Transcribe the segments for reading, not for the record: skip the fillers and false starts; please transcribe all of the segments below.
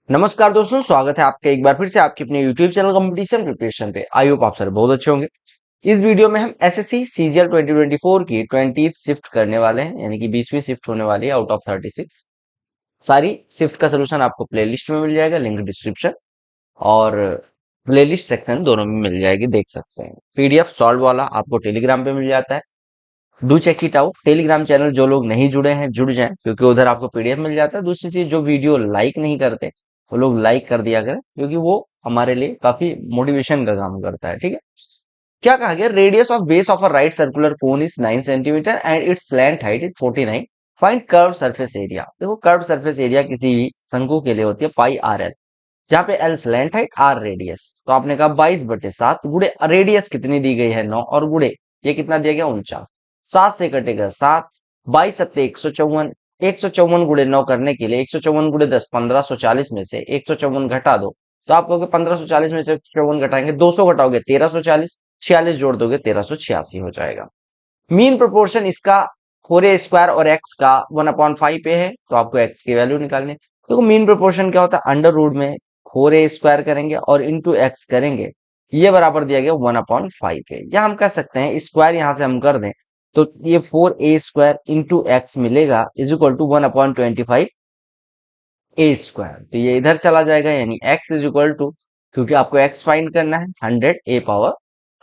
नमस्कार दोस्तों, स्वागत है आपका एक बार फिर से आपके अपने YouTube चैनल कंपटीशन प्रिपरेशन पे। आई होप आप सारे बहुत अच्छे होंगे। इस वीडियो में हम एसएससी सीजीएल 2024 की 20th शिफ्ट करने वाले हैं, यानी कि 20वीं शिफ्ट होने वाली है आउट ऑफ 36। सारी शिफ्ट का सोल्यूशन आपको प्लेलिस्ट में मिल जाएगा, लिंक डिस्क्रिप्शन और प्लेलिस्ट सेक्शन दोनों में मिल जाएगी, देख सकते हैं। पीडीएफ सॉल्व वाला आपको टेलीग्राम पे मिल जाता है, do check it out. Telegram channel जो लोग नहीं जुड़े हैं जुड़ जाएं, क्योंकि उधर आपको पीडीएफ मिल जाता है। दूसरी चीज, जो वीडियो लाइक नहीं करते वो लोग लाइक कर दिया करें, क्योंकि वो हमारे लिए काफी मोटिवेशन का काम करता है। ठीक है, क्या कहा गया? Radius of base of a right circular cone is 9 centimetre and it's slant height is 49। Find curve surface area. देखो, कर्व सरफेस एरिया किसी भी शंकु के लिए होती है पाई आर एल, जहाँ पे L slant height, R radius. तो आपने कहा 22/7 गुड़े रेडियस कितनी दी गई है 9, और गुड़े ये कितना दिया गया 49। 7 से कटेगा 7, 22 सत्ते 154। 154 गुड़े 9 करने के लिए 154 गुड़े 10 1540 में से 154 घटा दो, तो आप कहोगे 1540 में से 154 घटाएंगे, 200 घटाओगे 1340, 46 जोड़ दोगे 1386 हो जाएगा। मीन प्रोपोर्शन इसका 4a² और x का 1/5 पे है, तो आपको x की वैल्यू निकालनी है। तो मीन प्रोपोर्शन क्या होता है? अंडर रूट में 4a² करेंगे और इंटू एक्स करेंगे, ये बराबर दिया गया 1/5 है। या हम कह सकते हैं स्क्वायर यहां से हम कर दें, तो ये 4a² इंटू एक्स मिलेगा इज इक्वल टू 1/25 a²। तो ये इधर चला जाएगा, यानी x इज इक्वल टू, क्योंकि आपको x फाइंड करना है, 100a⁴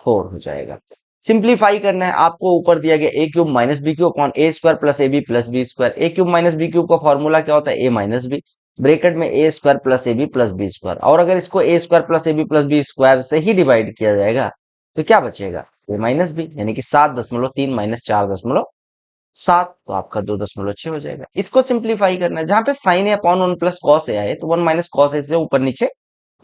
हो जाएगा। सिंप्लीफाई करना है आपको, ऊपर दिया गया a³ minus b³ upon a² plus ab plus b²। a³ minus b³ का फॉर्मूला क्या होता है? a माइनस b, ब्रेकेट में a² plus ab plus b²। और अगर इसको a² plus ab plus b² से ही डिवाइड किया जाएगा तो क्या बचेगा? a माइनस b, यानी कि 7.3 माइनस 4.7, तो आपका 2.6 हो जाएगा। इसको सिंप्लीफाई करना है, जहां पे sign A upon 1 plus cos A आए तो 1 माइनस कॉस ए से ऊपर नीचे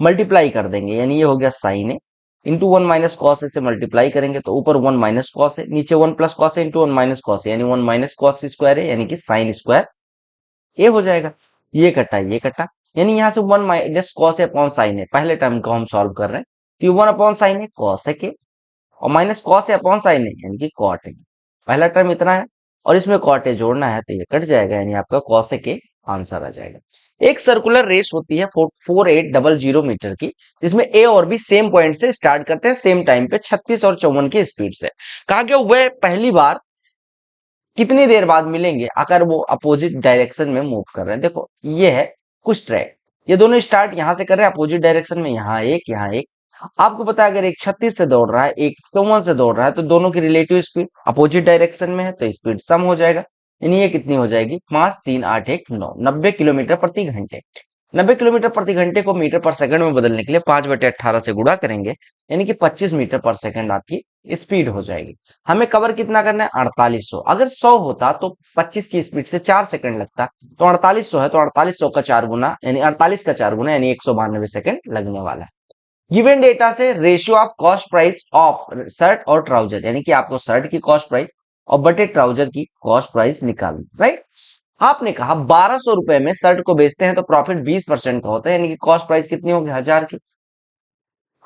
मल्टीप्लाई कर देंगे, यानी ये हो गया sign A into 1 minus cos A से मल्टीप्लाई करेंगे तो ऊपर 1 माइनस कॉस ए, नीचे 1 plus cos A into 1 minus cos A, यानी 1 माइनस कॉस स्क्वायर है, यानी कि साइन स्क्वायर ए हो जाएगा। ये कटा, यानी यहाँ से 1 minus cos A upon sine ए, पहले टर्म को हम सॉल्व कर रहे हैं, तो ये 1 upon sine A cos A के, और minus cos A upon sine ए यानी कि कॉट ए। पहला टर्म इतना है और इसमें कॉट ए जोड़ना है, तो ये कट जाएगा, यानी आपका कॉस ए के आंसर आ जाएगा। एक सर्कुलर रेस होती है 4800 मीटर की, जिसमें ए और बी सेम पॉइंट से स्टार्ट करते हैं सेम टाइम पे 36 और 54 की स्पीड से। कहा गया वह पहली बार कितनी देर बाद मिलेंगे अगर वो अपोजिट डायरेक्शन में मूव कर रहे हैं। देखो, ये है कुछ ट्रैक, ये दोनों स्टार्ट यहां से कर रहे हैं अपोजिट डायरेक्शन में, यहाँ एक। आपको पता है अगर एक 36 से दौड़ रहा है, एक 54 से दौड़ रहा है, तो दोनों की रिलेटिव स्पीड अपोजिट डायरेक्शन में है, तो स्पीड सम हो जाएगा। यानी ये कितनी हो जाएगी? 5 3 8 1 9, 90 किलोमीटर प्रति घंटे। 90 किलोमीटर प्रति घंटे को मीटर पर सेकंड में बदलने के लिए 5/18 से गुणा करेंगे, यानी कि 25 मीटर पर सेकंड आपकी स्पीड हो जाएगी। हमें कवर कितना करना है? 4800। अगर 100 होता तो 25 की स्पीड से 4 सेकंड लगता, तो 4800 है तो 4800 का 4 गुना, यानी 48 का 4 गुना, यानी 192 सेकंड लगने वाला है। गिवन डेटा से ratio of cost price of shirt और ट्राउजर, यानी कि आपको शर्ट की कॉस्ट प्राइस और बटे ट्राउजर की कॉस्ट प्राइस निकालनी, राइट। आपने कहा 1200 रुपए में शर्ट को बेचते हैं तो प्रॉफिट 20% का होता है, यानी कि कॉस्ट प्राइस कितनी होगी? 1000 की।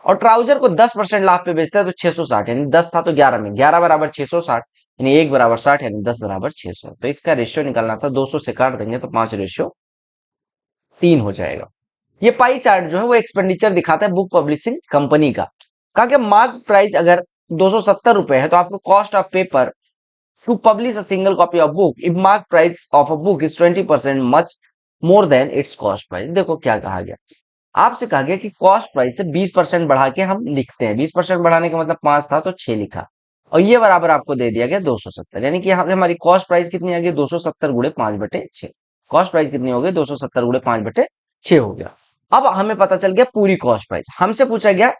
और ट्राउजर को 10% लाभ पे बेचते हैं तो 660, यानी 10 था तो 11 में 11 बराबर 660, यानी 1 बराबर 60, यानी 10 बराबर 600। तो इसका रेशियो निकालना था, 200 से काट देंगे तो 5:3 हो जाएगा। ये पाई चार्ट जो है वो एक्सपेंडिचर दिखाता है बुक पब्लिशिंग कंपनी का। कहा कि मार्क प्राइस अगर 270 रुपए है तो आपको cost of paper two publish a single copy of book if mark price of a book is 20% much more than it's cost price. देखो क्या कहा गया, आपसे कहा गया कि कॉस्ट प्राइस से 20% बढ़ा के हम लिखते हैं। 20% बढ़ाने का मतलब 5 था तो 6 लिखा, और ये बराबर आपको दे दिया गया 270, यानी कि यहाँ से हमारी कॉस्ट प्राइस कितनी आ गई? 270 गुणे 5/6। कॉस्ट प्राइस कितनी हो गई? 270 गुणे 5/6 हो गया। अब हमें पता चल गया पूरी कॉस्ट प्राइस। हमसे पूछा गया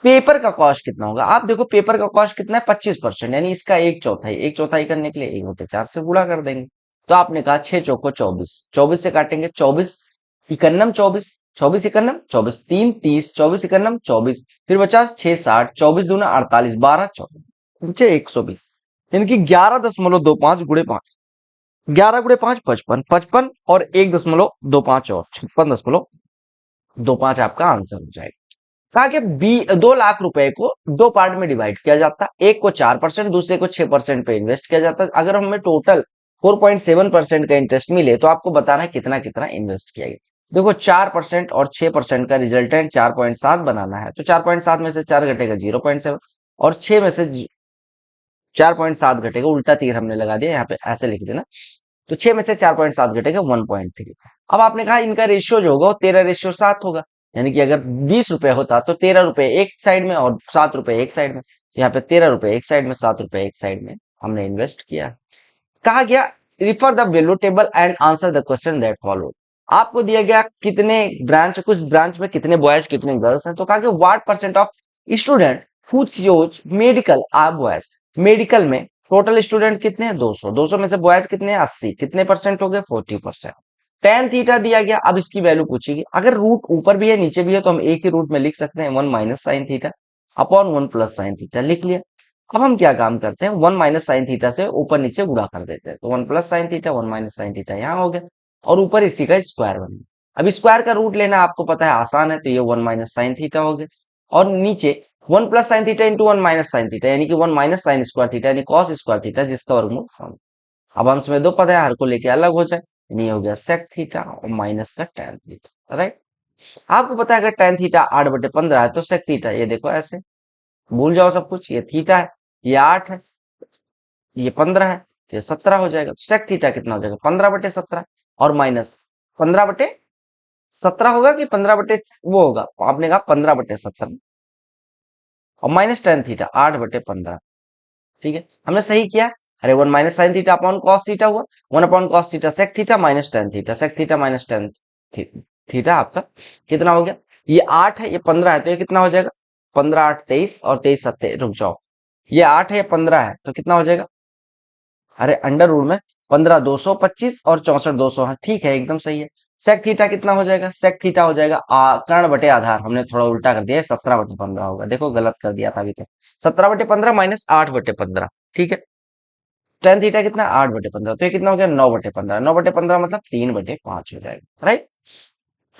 पेपर का कॉस्ट कितना होगा। आप देखो पेपर का कॉस्ट कितना है? 25%, यानी इसका 1/4। 1/4 करने के लिए 1/4 से गुणा कर देंगे। तो आपने कहा 6 चौको 24, 24 से काटेंगे 24 इकन्नम 24, 24 इकन्नम 24, 3 30, 24 इकन्नम 24, फिर 50 6 60, 24 दूना 48, 12 24, 120, यानी कि 11.25 गुणे 5, 11 गुणे 5 55, 55 और 1.25 और 56.25 आपका आंसर हो जाएगा। कहा कि 2 लाख रुपए को 2 पार्ट में डिवाइड किया जाता, एक को 4%, दूसरे को 6% पे इन्वेस्ट किया जाता। अगर हमें टोटल 4.7% का इंटरेस्ट मिले तो आपको बताना है कितना कितना इन्वेस्ट किया गया। देखो 4% और 6% का रिजल्टेंट 4.7 बनाना है, तो 4.7 में से 4 घटेगा 0.7, और 6 में से 4.7 घटेगा, उल्टा तीर हमने लगा दिया यहाँ पे, ऐसे लिख देना। तो 6 में से 4.7 घटेगा 1.3। अब आपने कहा इनका रेशियो जो होगा वो 13:7 होगा, यानी कि अगर 20 रुपए होता तो 13 रुपए एक साइड में और 7 रुपए एक साइड में, तो यहाँ पे 13 रुपए एक साइड में, 7 रुपए एक साइड में हमने इन्वेस्ट किया। कहा गया refer the value table and answer the question that follow. आपको दिया गया कितने ब्रांच, कुछ ब्रांच में कितने बॉयज कितने गर्ल्स हैं, तो कहा गया what percent of student who choose medical are boys. Medical में टोटल स्टूडेंट कितने हैं 200, 200 में से बॉयज कितने हैं 80, कितने परसेंट हो गए 40%। टेन थीटा दिया गया, अब इसकी वैल्यू पूछेगी, अगर रूट ऊपर भी है नीचे भी है तो हम एक ही रूट में लिख सकते हैं, 1 minus sine theta upon 1 plus sine theta, लिख लिया। अब हम क्या काम करते हैं, 1 माइनस साइन थीटा से ऊपर नीचे गुणा कर देते हैं, तो 1 plus sine theta 1 minus sine theta यहाँ हो गया, और ऊपर इसी का स्क्वायर बन गया। अब स्क्वायर का रूट लेना आपको पता है आसान है, तो ये 1 माइनस साइन थीटा हो गया, और नीचे 1 plus sine theta into 1 minus sine theta, यानी कि 1 माइनस साइन स्क्वायर थीटा यानी कॉस स्क्वायर थीटा, जिसका वर्गमूल हम। अब अंश में दो पद है, हर को लेके अलग हो जाए, यानी हो गया सेक थीटा और माइनस का टेन थीटा, राइट। आपको पता है अगर टेन थीटा 8/15 है तो सेक थीटा, ये देखो ऐसे भूल जाओ सब कुछ, ये थीटा है, ये 8 है, ये 15 है, तो ये 17 हो जाएगा। तो सेक थीटा कितना हो जाएगा 15/17, और माइनस 15/17 होगा कि 15 वो होगा, आपने कहा 15/17, और माइनस टेन थीटा 8/15। ठीक है, हमने सही किया। अरे 1 minus sine theta upon cos theta हुआ, 1 upon cos theta sec theta minus tan theta, sec theta minus tan theta आपका कितना हो गया, ये 8 है ये 15 है, तो ये कितना हो जाएगा 15 8 23 और 23 7, रुक जाओ, ये 8 है ये 15 है तो कितना हो जाएगा, अरे अंडर रूट में 15 225 और 64 200 है, ठीक है एकदम सही है। सेक थीटा कितना हो जाएगा, सेक थीटा हो जाएगा कर्ण बटे आधार, हमने थोड़ा उल्टा कर दिया है, 17/15 होगा, देखो गलत कर दिया था अभी तक, 17/15 माइनस 8/15, ठीक है। टेन थीटा कितना 8/15, तो ये कितना हो गया 9/15, 9/15 मतलब 3/5 हो जाएगा, राइट।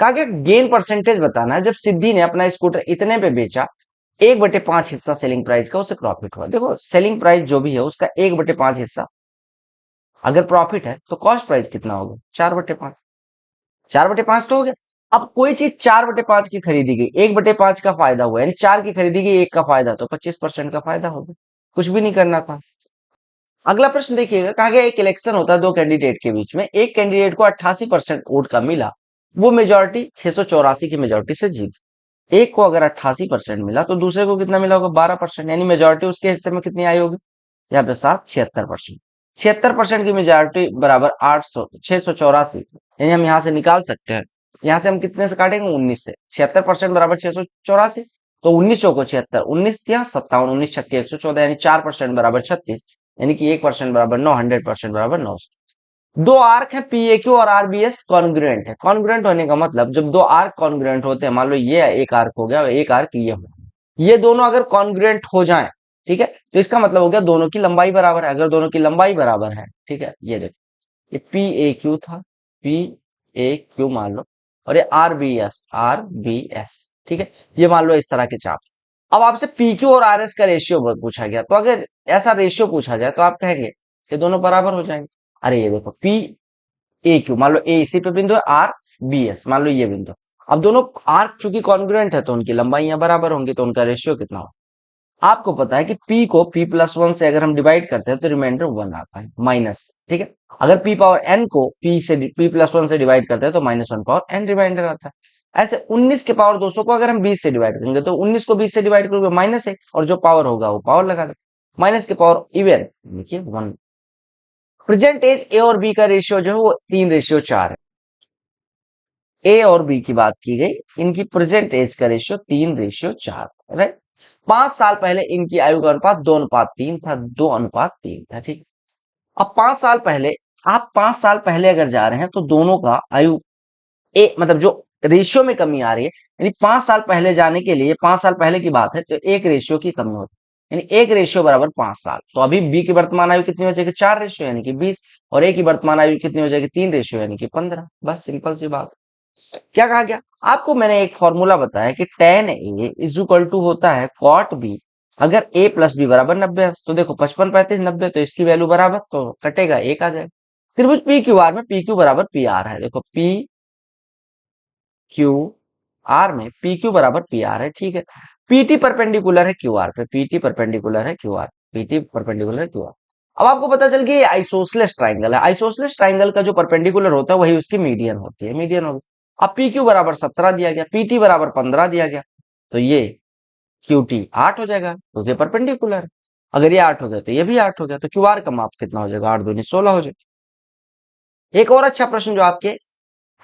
कहा गया गेन परसेंटेज बताना है, जब सिद्धि ने अपना स्कूटर इतने पे बेचा, 1/5 हिस्सा सेलिंग प्राइस का उसे प्रॉफिट हुआ। देखो सेलिंग प्राइस जो भी है उसका 1/5 हिस्सा अगर प्रॉफिट है तो कॉस्ट प्राइस कितना होगा 4/5, 4/5 तो हो गया। अब कोई चीज 4/5 की खरीदी गई, 1/5 का फायदा हुआ, यानी 4 की खरीदी गई 1 का फायदा, तो 25% का फायदा होगा, कुछ भी नहीं करना था। अगला प्रश्न देखिएगा, कहा गया एक इलेक्शन होता है दो कैंडिडेट के बीच में, एक कैंडिडेट को 88% वोट का मिला, वो मेजोरिटी 684 की मेजोरिटी से जीत। एक को अगर 88% मिला तो दूसरे को कितना मिला होगा 12%, यानी मेजोरिटी उसके हिस्से में कितनी आई होगी, यहाँ पे 76%। 76% की मेजोरिटी बराबर 684, यानी हम यहाँ से निकाल सकते हैं, यहाँ से हम कितने से काटेंगे 19 से, 76% बराबर 684, तो 19 चौको 76, 19 या 57, 19 छक्के 114, यानी 4% बराबर 36, यानी कि 1% बराबर 9, 100% बराबर 900। दो आर्क है पी ए क्यू और आरबीएस कॉन्ग्रुएंट है। कॉन्ग्रुएंट होने का मतलब जब दो आर्क कॉन्ग्रुएंट होते हैं, मान लो ये एक आर्क हो गया एक आर्क ये हो, ये दोनों अगर कॉन्ग्रुएंट हो जाएं, ठीक है, तो इसका मतलब हो गया दोनों की लंबाई बराबर है। अगर दोनों की लंबाई बराबर है, ठीक है, ये देखो ये पी ए क्यू था, पी ए क्यू मान लो, और ये आर बी एस, ठीक है, ये मान लो इस तरह के चाप। अब आपसे पी क्यू और आर एस का रेशियो पूछा गया, तो अगर ऐसा रेशियो पूछा जाए तो आप कहेंगे ये दोनों बराबर हो जाएंगे। अरे ये देखो पी ए क्यू मान लो ए इसी पे बिंदु है, आर बी एस मान लो ये बिंदु, अब दोनों आर्क चूंकि कॉन्ग्रुएंट है तो उनकी लंबाइयां बराबर होंगी, तो उनका रेशियो कितना होगा। आपको पता है कि p को p+1 से अगर हम डिवाइड करते हैं तो रिमाइंडर 1 आता है माइनस, ठीक है। अगर p पावर n को p+1 से डिवाइड करते हैं तो -1 पावर n रिमाइंडर आता है। ऐसे 19 के पावर 200 को अगर हम 20 से डिवाइड करेंगे तो 19 को 20 से डिवाइड करोगे -1, और जो पावर होगा वो पावर लगा दे, माइनस के पावर इवन देखिए 1। प्रेजेंट एज ए और बी का रेशियो जो है वो 3:4 है। ए और बी की बात की गई, इनकी प्रेजेंट एज का रेशियो 3:4, राइट। 5 साल पहले इनकी आयु का अनुपात 2:3 था, 2:3 था, ठीक। अब 5 साल पहले, आप 5 साल पहले अगर जा रहे हैं तो दोनों का आयु मतलब जो रेशियो में कमी आ रही है, यानी 5 साल पहले जाने के लिए 5 साल पहले की बात है तो एक रेशियो की कमी होती है, यानी एक रेशियो बराबर 5 साल। तो अभी बी की वर्तमान आयु कितनी हो जाएगी 4 रेशियो यानी कि 20, और ए की वर्तमान आयु कितनी हो जाएगी 3 रेशियो यानी कि 15। बस सिंपल सी बात। क्या कहा गया आपको, मैंने एक फॉर्मूला बताया कि tan A is equal to होता है cot बी, अगर a प्लस बी बराबर 90, तो देखो 55 35 90, तो इसकी वैल्यू बराबर तो कटेगा एक आ जाएगा। त्रिभुज पी क्यू आर में पी क्यू बराबर पी आर है, देखो पी क्यू आर में पी क्यू बराबर पी आर है, ठीक है। पीटी परपेंडिकुलर है क्यू आर पे, पीटी परपेंडिकुलर है क्यू आर, पीटी परपेंडिकुलर है क्यू आर। अब आपको पता चल गया ये आइसोसेलेस ट्राइंगल है। आइसोसेलेस ट्राइंगल का जो परपेंडिकुलर होता है वही उसकी मीडियन होती है, मीडियन होगी। अब पी क्यू बराबर 17 दिया गया, पीटी बराबर 15 दिया गया, तो ये क्यू टी 8 हो जाएगा, तो ये परपेंडिकुलर है। अगर ये 8 हो गया तो ये भी 8 हो गया, तो क्यू आर का माप कितना हो जाएगा, 8 दूनी 16 हो जाएगा। एक और अच्छा प्रश्न जो आपके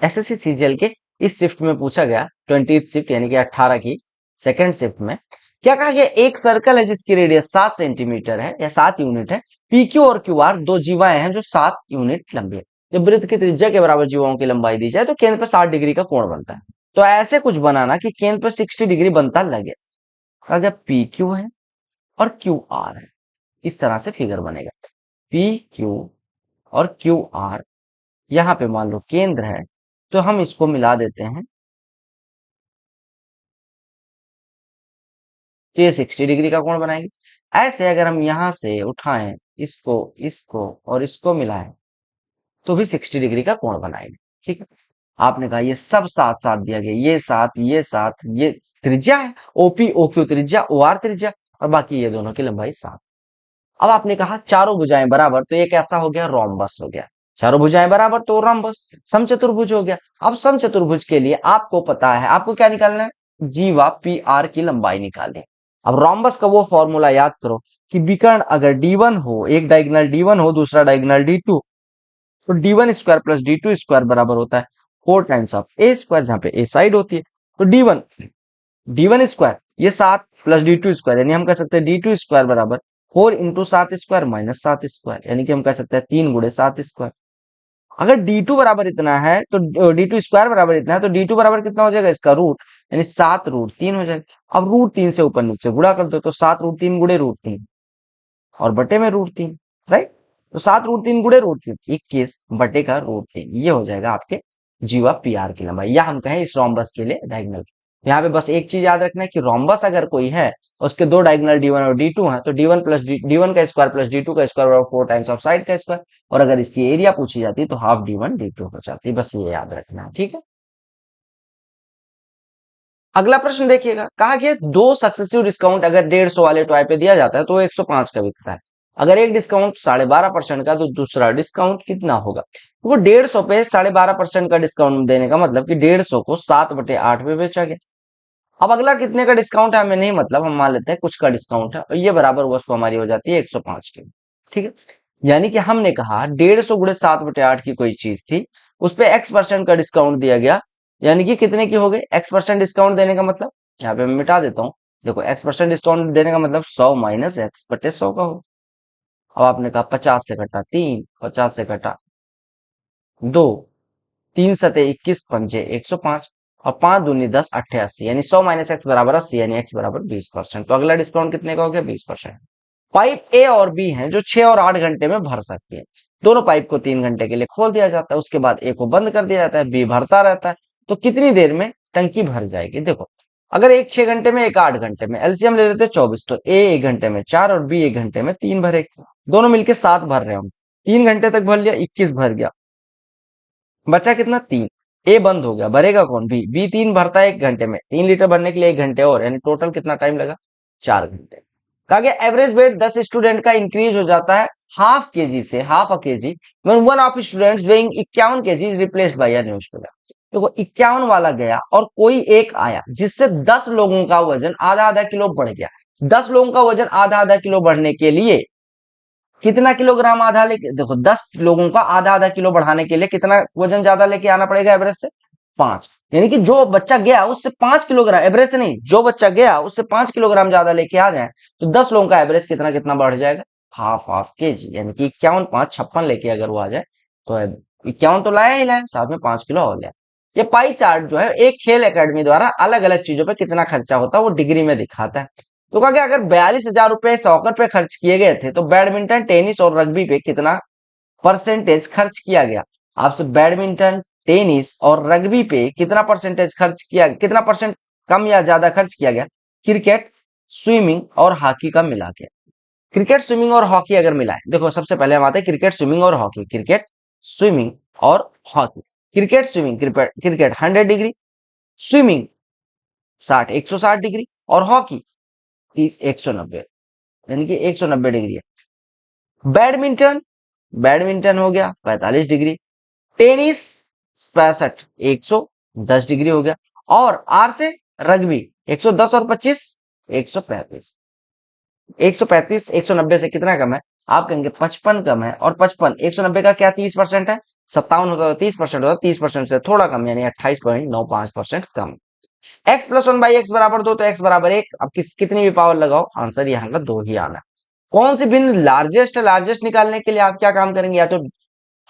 एसएससी सीजीएल के इस शिफ्ट में पूछा गया, 20th शिफ्ट यानी कि 18 की सेकंड शिफ्ट में क्या कहा गया, एक सर्कल है जिसकी रेडियस 7 सेंटीमीटर है या 7 यूनिट है। पीक्यू और क्यूआर दो जीवाएं हैं जो 7 यूनिट लंबी है। जब वृत्त की त्रिज्या के बराबर जीवाओं की लंबाई दी जाए तो केंद्र पर 60 डिग्री का कोण बनता है। तो ऐसे कुछ बनाना कि केंद्र पर 60 डिग्री बनता लगे। कहा गया पी क्यू है और क्यू आर है, इस तरह से फिगर बनेगा। पी क्यू और क्यू आर यहाँ पे मान लो केंद्र है, तो हम इसको मिला देते हैं, तो ये 60 डिग्री का कोण बनाएंगे। ऐसे अगर हम यहां से उठाएं इसको, इसको और इसको मिलाएं तो भी 60 डिग्री का कोण बनाएंगे, ठीक है। आपने कहा ये सब साथ साथ दिया गया, ये साथ, ये साथ, ये त्रिज्या है, ओपी ओ क्यू त्रिज्या, ओ आर त्रिज्या, और बाकी ये दोनों की लंबाई 7। अब आपने कहा चारों भुजाएं बराबर, तो ये कैसा हो गया, रोम्बस हो गया। चारों भुजाएं बराबर तो रोम्बस, समचतुर्भुज हो गया। अब समचतुर्भुज के लिए आपको पता है, आपको क्या निकालना है, जीवा पी आर की लंबाई निकालनी है। अब रोम्बस का वो फॉर्मूला याद करो कि विकर्ण अगर D1 हो, एक डायगोनल D1 हो, दूसरा डायगोनल D2, तो D1 square plus D2 square बराबर होता है 4 टाइम्स ऑफ ए स्क्वायर, जहां पे ए साइड होती है। तो D1 स्क्वायर ये 7 प्लस D2 स्क्वायर, यानी हम कह सकते हैं D2 स्क्वायर बराबर 4 इंटू 7 स्क्वायर माइनस 7 स्क्वायर, यानी कि हम कह सकते हैं 3 गुणे 7 स्क्वायर। अगर D2 बराबर इतना है तो D2 स्क्वायर बराबर इतना है, तो D2 बराबर कितना हो जाएगा, इसका रूट, यानी 7 रूट 3 हो जाएगा। अब रूट 3 से ऊपर नीचे गुणा कर दो, तो 7 रूट 3 गुणे रूट 3 और बटे में रूट 3, राइट। तो 7 रूट 3 गुणे रूट 3, 21 बटे का रूट 3, ये हो जाएगा आपके जीवा पी आर की लंबाई, या हम कहें इस रोम्बस के लिए डायगोनल। यहाँ पे बस एक चीज याद रखना है कि रोम्बस अगर कोई है, उसके दो डायगोनल D1 और D2 हैं, तो D1 का स्क्वायर प्लस D2 का स्क्वायर बराबर 4 टाइम्स ऑफ साइड का स्क्वायर, और अगर इसकी एरिया पूछी जाती है तो हाफ D1 D2 हो जाती है। बस ये याद रखना है, ठीक है। अगला प्रश्न देखिएगा, कहा गया दो सक्सेसिव डिस्काउंट अगर 150 वाले टॉय पे दिया जाता है तो 105 का बिकता है। अगर एक डिस्काउंट 12.5% का, तो दूसरा डिस्काउंट कितना होगा। तो वो 150 पे 12.5% का डिस्काउंट देने का मतलब कि 150 को 7/8 में बेचा गया। अब अगला कितने का डिस्काउंट है हमें नहीं मतलब, हम मान लेते हैं कुछ का डिस्काउंट है, और ये बराबर वस्तु हमारी हो जाती है 105 की, ठीक है। यानी कि हमने कहा 150 गुणे 7/8 की कोई चीज थी, उस पे X% का डिस्काउंट दिया गया, यानी कि कितने की हो गई, X% डिस्काउंट देने का मतलब, यहाँ पे मैं मिटा देता हूँ। देखो X% डिस्काउंट देने का मतलब 100 माइनस एक्स बटे 100 का हो। अब आपने कहा 50 से घटा 3, 50 से घटा 2, 3 सते 21, पंजे 105, और 5 दूनी 10, 88, यानी 100 माइनस एक्स बराबर 80, यानी एक्स बराबर 20%। तो अगला डिस्काउंट कितने का हो गया, 20%। पाइप ए और बी हैं जो 6 और 8 घंटे में भर सकती है। दोनों पाइप को 3 घंटे के लिए खोल दिया जाता है, उसके बाद ए को बंद कर दिया जाता है, बी भरता रहता है। तो कितनी देर में टंकी भर जाएगी, देखो अगर एक 6 घंटे में, एक 8 घंटे में, एलसीएम ले लेते हैं 24, तो ए 1 घंटे में 4 और बी 1 घंटे में 3 भरेगी। दोनों मिलके 7 भर रहे हैं, 3 घंटे तक भर लिया, 21 भर गया, बचा कितना, 3। ए बंद हो गया, भरेगा कौन, बी 3 भरता है 1 घंटे में, 3 लीटर भरने के लिए 1 घंटे और, यानी टोटल कितना टाइम लगा, 4 घंटे। कहा गया एवरेज वेट 10 स्टूडेंट का इंक्रीज हो जाता है हाफ के जी से half a K G when one of students weighing 51 KG is replaced by a new student. देखो 51 वाला गया और कोई एक आया जिससे 10 लोगों का वजन आधा आधा किलो बढ़ गया। 10 लोगों का वजन आधा आधा किलो बढ़ने के लिए कितना किलोग्राम आधा लेके, देखो 10 लोगों का आधा आधा किलो बढ़ाने के लिए कितना वजन ज्यादा लेके आना पड़ेगा एवरेज से, 5। यानी कि जो बच्चा गया उससे 5 किलोग्राम, एवरेज से नहीं, जो बच्चा गया उससे 5 किलोग्राम ज्यादा लेके आ जाए तो 10 लोगों का एवरेज कितना कितना बढ़ जाएगा, हाफ हाफ के जी, यानी कि 51 5 56 लेके अगर वो आ जाए तो 51 तो लाया ही लाया, साथ में 5 किलो और लिया। ये पाई चार्ट जो है एक खेल एकेडमी द्वारा अलग अलग चीजों पे कितना खर्चा होता है वो डिग्री में दिखाता है। तो कहा गया अगर 42,000 रुपए सॉकर पे खर्च किए गए थे तो बैडमिंटन, टेनिस और रग्बी पे कितना परसेंटेज खर्च किया गया। आपसे बैडमिंटन, टेनिस और रग्बी पे कितना परसेंटेज खर्च किया, कितना परसेंट कम या ज्यादा खर्च किया गया, क्रिकेट, स्विमिंग और हॉकी का मिला के। क्रिकेट, स्विमिंग और हॉकी अगर मिलाएं, देखो सबसे पहले हम आते हैं क्रिकेट, स्विमिंग और हॉकी। क्रिकेट, स्विमिंग और hockey. Cricket, swimming, cricket 100 degree, swimming 60 160 degree, और हॉकी 30 190, यानी कि 190 डिग्री है। बैडमिंटन, बैडमिंटन हो गया 45 डिग्री। टेनिस 65 110 डिग्री हो गया। और आर से रग्बी 110 और 25 135। 135 190 से कितना कम है? आप कहेंगे 55 कम है, और 55 190 का क्या 30% है? 57 होता है 30% होता है, 30% से थोड़ा कम यानी 28.95% कम। x प्लस 1/x बराबर 2, तो x बराबर 1। अब कितनी भी पावर लगाओ, आंसर यहाँ का 2 ही आना है। कौन सी भिन्न लार्जेस्ट है? लार्जेस्ट निकालने के लिए आप क्या काम करेंगे? या तो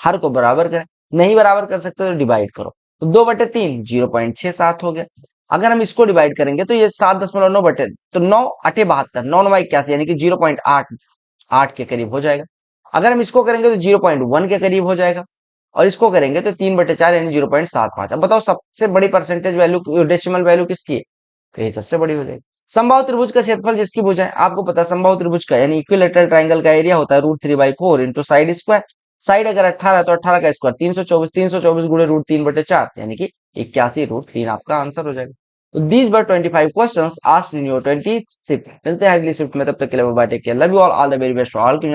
हर को बराबर करें, नहीं बराबर कर सकते तो डिवाइड करो। तो 2/3 0.67 हो गया। अगर हम इसको डिवाइड करेंगे तो ये 7.9 बटे, तो 9 अटे 72, 9/81 यानी कि 0.8 के करीब हो जाएगा। अगर हम इसको करेंगे तो 0.1 के करीब हो जाएगा, और इसको करेंगे तो 3/4 यानी 0.75। अब बताओ सबसे बड़ी परसेंटेज वैल्यू, डेसिमल वैल्यू किसकी है? तो ये सबसे बड़ी हो जाएगी। समबाहु त्रिभुज का क्षेत्रफल जिसकी भुजा है, आपको पता है समबाहु त्रिभुज का यानी इक्विलेटरल ट्रायंगल का एरिया होता है √3/4 इंटू साइड स्क्वायर। साइड अगर 18 है तो 18 का स्क्वायर 324, 324 गुणे √3/4 यानी कि 81 √3 आपका आंसर हो जाएगा। तो these were 25 questions asked in your 20th shift. मिलते हैं अगली शिफ्ट में, तब तक के लिए bye, take care, love you all the very best, all की